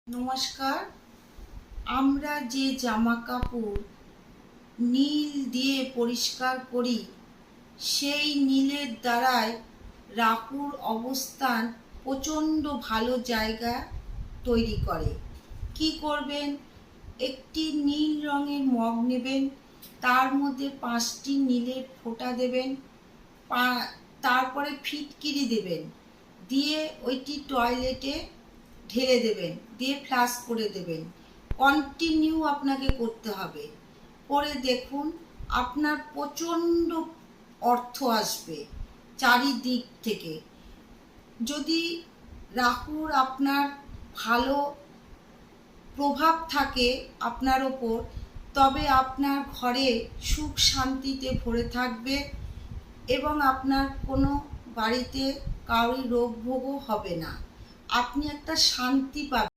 নমস্কার। আমরা যে জামা কাপড় নীল দিয়ে পরিষ্কার করি, সেই নীলের দ্বারাই রাহুর অবস্থান প্রচণ্ড ভালো জায়গা তৈরি করে। কি করবেন? একটি নীল রঙের মগ নেবেন, তার মধ্যে 5টি নীলের ফোঁটা দেবেন, তারপরে ফিটকিরি দেবেন, দিয়ে ওইটি টয়লেটে ঢেলে দেবেন, দিয়ে ফ্লাশ করে দেবেন। কন্টিনিউ আপনাকে করতে হবে। করে দেখুন আপনার প্রচণ্ড অর্থ আসবে চারিদিক থেকে। যদি রাহুর আপনার ভালো প্রভাব থাকে আপনার ওপর, তবে আপনার ঘরে সুখ শান্তিতে ভরে থাকবে এবং আপনার কোনো বাড়িতে কারোর রোগ ভোগও হবে না। আপনি একটা শান্তি পাবেন।